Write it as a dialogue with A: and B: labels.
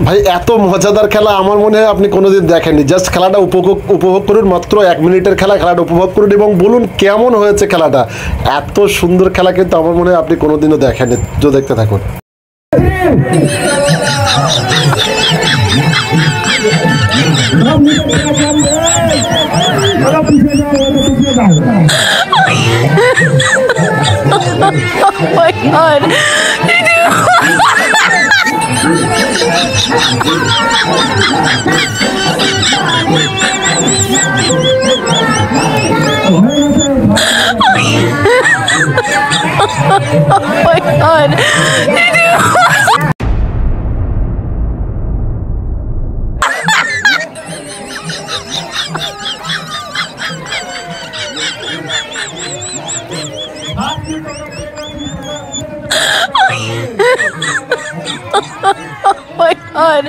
A: ভাই এত মজাদার খেলা আমার মনে হয় আপনি কোনোদিন দেখেননি। জাস্ট খেলাটা উপভোগ করুন, মাত্র 1 মিনিটের খেলাটা উপভোগ করুন এবং বলুন কেমন হয়েছে খেলাটা। এত সুন্দর খেলা কিন্তু আমার মনে হয় আপনি কোনোদিনও দেখেননি। দেখতে থাকুন।
B: Oh my god. Oh my god. Oh my god.